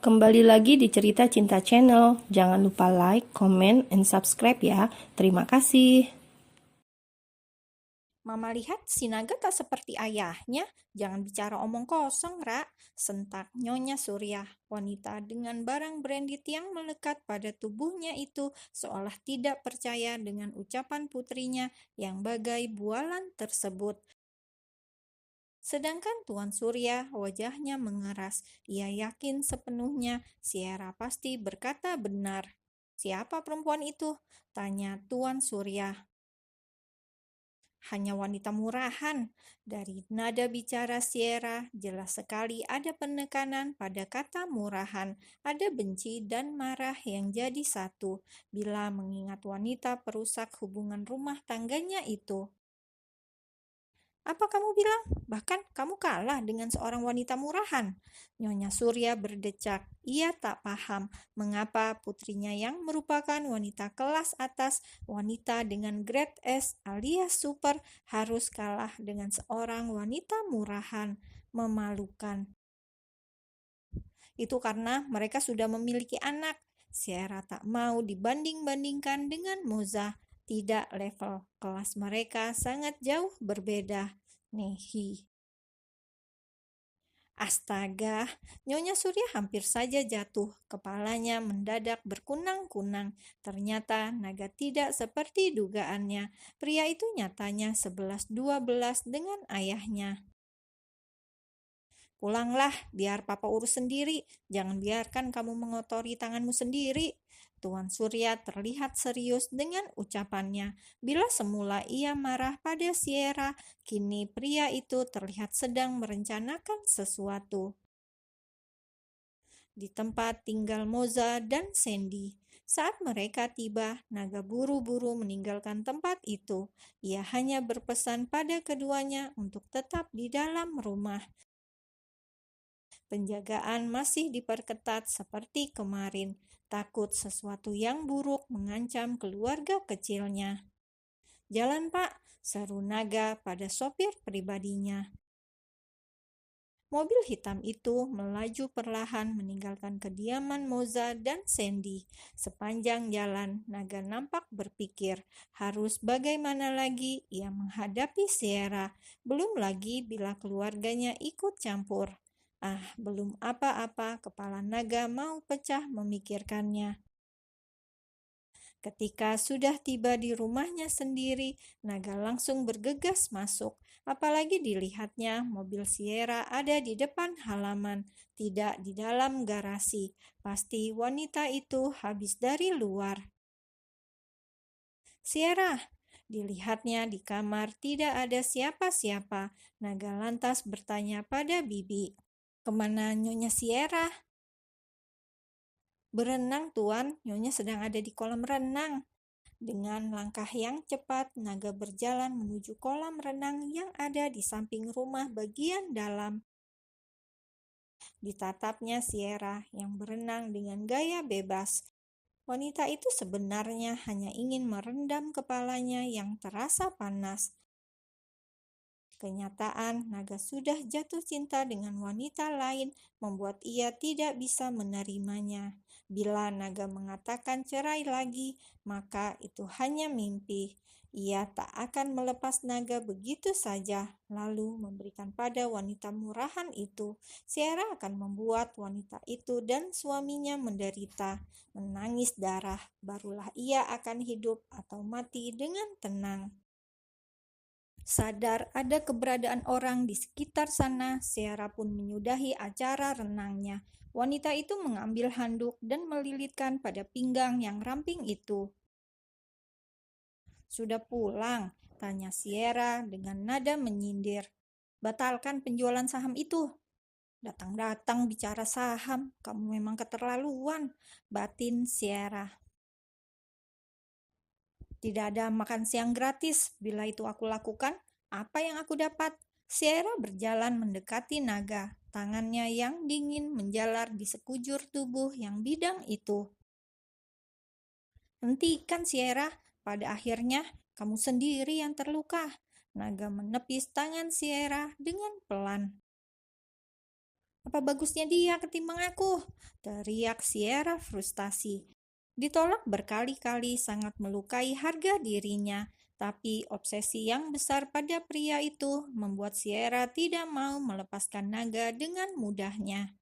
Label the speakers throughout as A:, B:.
A: Kembali lagi di Cerita Cinta Channel. Jangan lupa like, comment, and subscribe ya. Terima kasih.
B: Mama lihat si naga tak seperti ayahnya. Jangan bicara omong kosong, Ra. Sentak Nyonya Surya. Wanita dengan barang branded yang melekat pada tubuhnya itu seolah tidak percaya dengan ucapan putrinya yang bagai bualan tersebut. Sedangkan Tuan Surya wajahnya mengeras. Ia yakin sepenuhnya Sierra pasti berkata benar. "Siapa perempuan itu?" tanya Tuan Surya. "Hanya wanita murahan." Dari nada bicara Sierra, jelas sekali ada penekanan pada kata murahan. Ada benci dan marah yang jadi satu bila mengingat wanita perusak hubungan rumah tangganya itu. "Apa kamu bilang? Bahkan kamu kalah dengan seorang wanita murahan?" Nyonya Surya berdecak. Ia tak paham mengapa putrinya yang merupakan wanita kelas atas, wanita dengan grade S alias super, harus kalah dengan seorang wanita murahan. Memalukan. Itu karena mereka sudah memiliki anak. Sierra tak mau dibanding-bandingkan dengan Moza. Tidak, level kelas mereka sangat jauh berbeda. Nehi. Astaga, Nyonya Surya hampir saja jatuh. Kepalanya mendadak berkunang-kunang. Ternyata naga tidak seperti dugaannya. Pria itu nyatanya 11-12 dengan ayahnya. "Pulanglah, biar papa urus sendiri. Jangan biarkan kamu mengotori tanganmu sendiri." Tuan Surya terlihat serius dengan ucapannya. Bila semula ia marah pada Sierra, kini pria itu terlihat sedang merencanakan sesuatu. Di tempat tinggal Moza dan Sandy. Saat mereka tiba, naga buru-buru meninggalkan tempat itu. Ia hanya berpesan pada keduanya untuk tetap di dalam rumah. Penjagaan masih diperketat seperti kemarin, takut sesuatu yang buruk mengancam keluarga kecilnya. "Jalan, Pak," seru naga pada sopir pribadinya. Mobil hitam itu melaju perlahan meninggalkan kediaman Moza dan Sandy. Sepanjang jalan, naga nampak berpikir, harus bagaimana lagi ia menghadapi Sierra, belum lagi bila keluarganya ikut campur. Belum apa-apa, kepala naga mau pecah memikirkannya. Ketika sudah tiba di rumahnya sendiri, naga langsung bergegas masuk. Apalagi dilihatnya mobil Sierra ada di depan halaman, tidak di dalam garasi. Pasti wanita itu habis dari luar. "Sierra!" Dilihatnya di kamar tidak ada siapa-siapa. Naga lantas bertanya pada bibi, "Kemana Nyonya Sierra?" "Berenang, Tuan. Nyonya sedang ada di kolam renang." Dengan langkah yang cepat, naga berjalan menuju kolam renang yang ada di samping rumah bagian dalam. Ditatapnya Sierra yang berenang dengan gaya bebas. Wanita itu sebenarnya hanya ingin merendam kepalanya yang terasa panas. Kenyataan naga sudah jatuh cinta dengan wanita lain membuat ia tidak bisa menerimanya. Bila naga mengatakan cerai lagi, maka itu hanya mimpi. Ia tak akan melepas naga begitu saja, lalu memberikan pada wanita murahan itu. Sierra akan membuat wanita itu dan suaminya menderita, menangis darah. Barulah ia akan hidup atau mati dengan tenang. Sadar ada keberadaan orang di sekitar sana, Sierra pun menyudahi acara renangnya. Wanita itu mengambil handuk dan melilitkan pada pinggang yang ramping itu. "Sudah pulang?" tanya Sierra dengan nada menyindir. "Batalkan penjualan saham itu." "Datang-datang bicara saham, kamu memang keterlaluan," batin Sierra. "Tidak ada makan siang gratis. Bila itu aku lakukan, apa yang aku dapat?" Sierra berjalan mendekati naga. Tangannya yang dingin menjalar di sekujur tubuh yang bidang itu. "Hentikan, Sierra. Pada akhirnya, kamu sendiri yang terluka." Naga menepis tangan Sierra dengan pelan. Apa bagusnya dia ketimbang aku? Teriak Sierra frustasi. Ditolak berkali-kali sangat melukai harga dirinya, tapi obsesi yang besar pada pria itu membuat Sierra tidak mau melepaskan naga dengan mudahnya.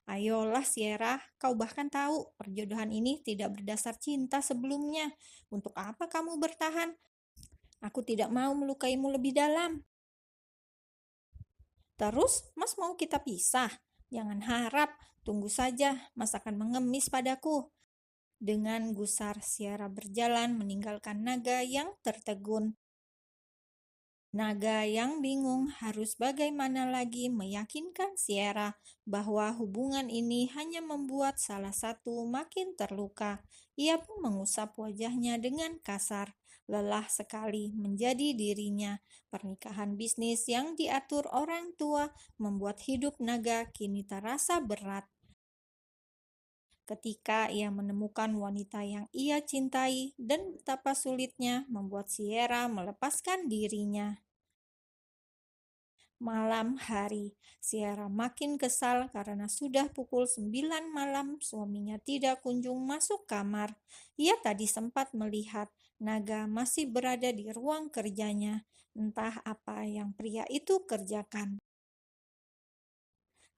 B: Ayolah Sierra, kau bahkan tahu perjodohan ini tidak berdasar cinta sebelumnya. Untuk apa kamu bertahan? Aku tidak mau melukaimu lebih dalam. Terus, Mas mau kita pisah? Jangan harap, tunggu saja, Mas akan mengemis padaku. Dengan gusar, Sierra berjalan meninggalkan naga yang tertegun. Naga yang bingung harus bagaimana lagi meyakinkan Sierra bahwa hubungan ini hanya membuat salah satu makin terluka. Ia pun mengusap wajahnya dengan kasar. Lelah sekali menjadi dirinya. Pernikahan bisnis yang diatur orang tua membuat hidup naga kini terasa berat. Ketika ia menemukan wanita yang ia cintai dan betapa sulitnya membuat Sierra melepaskan dirinya. Malam hari, Sierra makin kesal karena sudah pukul 9 malam suaminya tidak kunjung masuk kamar. Ia tadi sempat melihat naga masih berada di ruang kerjanya. Entah apa yang pria itu kerjakan.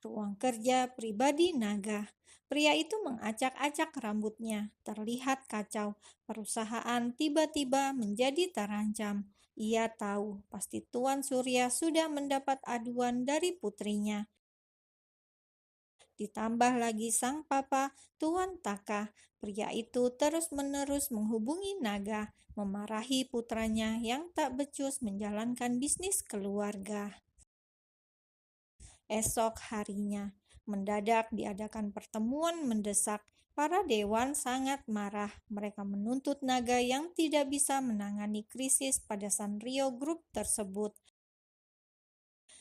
B: Ruang kerja pribadi naga. Pria itu mengacak-acak rambutnya, terlihat kacau. Perusahaan tiba-tiba menjadi terancam. Ia tahu pasti Tuan Surya sudah mendapat aduan dari putrinya. Ditambah lagi sang papa, Tuan Taka. Pria itu terus-menerus menghubungi naga, memarahi putranya yang tak becus menjalankan bisnis keluarga. Esok harinya, mendadak diadakan pertemuan mendesak. Para dewan sangat marah. Mereka menuntut naga yang tidak bisa menangani krisis pada Sanrio Group tersebut.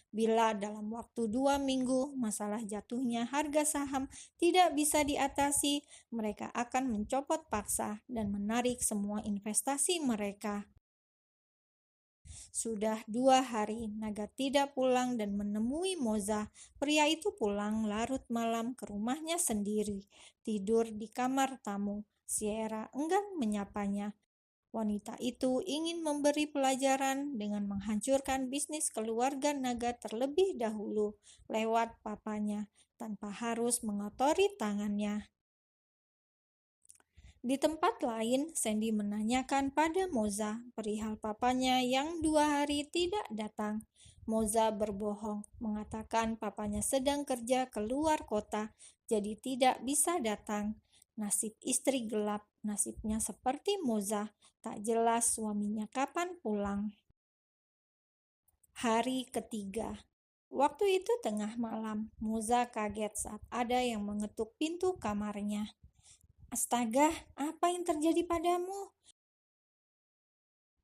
B: Bila dalam waktu 2 minggu masalah jatuhnya harga saham tidak bisa diatasi, mereka akan mencopot paksa dan menarik semua investasi mereka. Sudah 2 hari naga tidak pulang dan menemui Moza. Pria itu pulang larut malam ke rumahnya sendiri, tidur di kamar tamu. Sierra enggan menyapanya. Wanita itu ingin memberi pelajaran dengan menghancurkan bisnis keluarga naga terlebih dahulu lewat papanya, tanpa harus mengotori tangannya. Di tempat lain, Sandy menanyakan pada Moza perihal papanya yang 2 hari tidak datang. Moza berbohong, mengatakan papanya sedang kerja keluar kota, jadi tidak bisa datang. Nasib istri gelap, nasibnya seperti Moza, tak jelas suaminya kapan pulang. Hari ketiga. Waktu itu tengah malam, Moza kaget saat ada yang mengetuk pintu kamarnya. Astaga, apa yang terjadi padamu?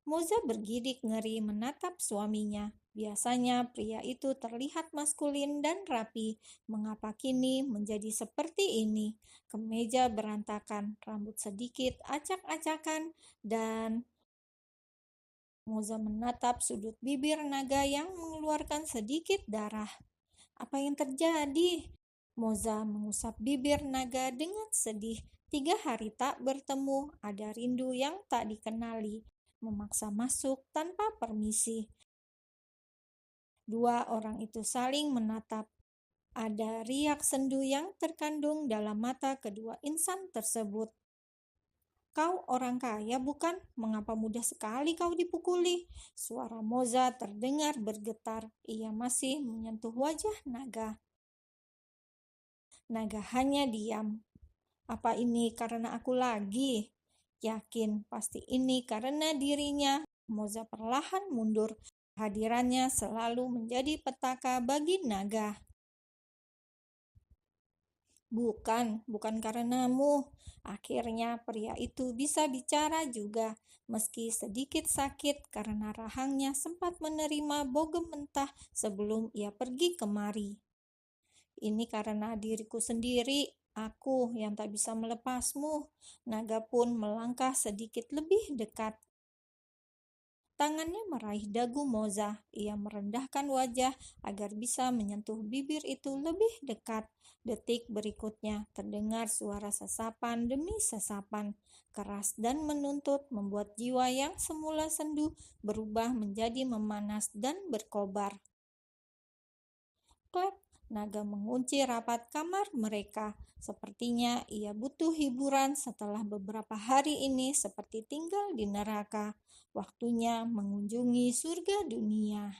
B: Moza bergidik ngeri menatap suaminya. Biasanya pria itu terlihat maskulin dan rapi. Mengapa kini menjadi seperti ini? Kemeja berantakan, rambut sedikit acak-acakan, dan Moza menatap sudut bibir naga yang mengeluarkan sedikit darah. Apa yang terjadi? Moza mengusap bibir naga dengan sedih. 3 hari tak bertemu, ada rindu yang tak dikenali, memaksa masuk tanpa permisi. 2 orang itu saling menatap. Ada riak sendu yang terkandung dalam mata kedua insan tersebut. Kau orang kaya bukan? Mengapa mudah sekali kau dipukuli? Suara Moza terdengar bergetar. Ia masih menyentuh wajah naga. Naga hanya diam. Apa ini karena aku lagi? Yakin pasti ini karena dirinya. Moza perlahan mundur. Hadirannya selalu menjadi petaka bagi naga. Bukan karenamu. Akhirnya pria itu bisa bicara juga, meski sedikit sakit karena rahangnya sempat menerima bogem mentah sebelum ia pergi kemari. Ini karena diriku sendiri, aku yang tak bisa melepasmu. Naga pun melangkah sedikit lebih dekat. Tangannya meraih dagu Moza. Ia merendahkan wajah agar bisa menyentuh bibir itu lebih dekat. Detik berikutnya terdengar suara sesapan demi sesapan, keras dan menuntut, membuat jiwa yang semula sendu berubah menjadi memanas dan berkobar. Klep, naga mengunci rapat kamar mereka. Sepertinya ia butuh hiburan setelah beberapa hari ini seperti tinggal di neraka. Waktunya mengunjungi surga dunia.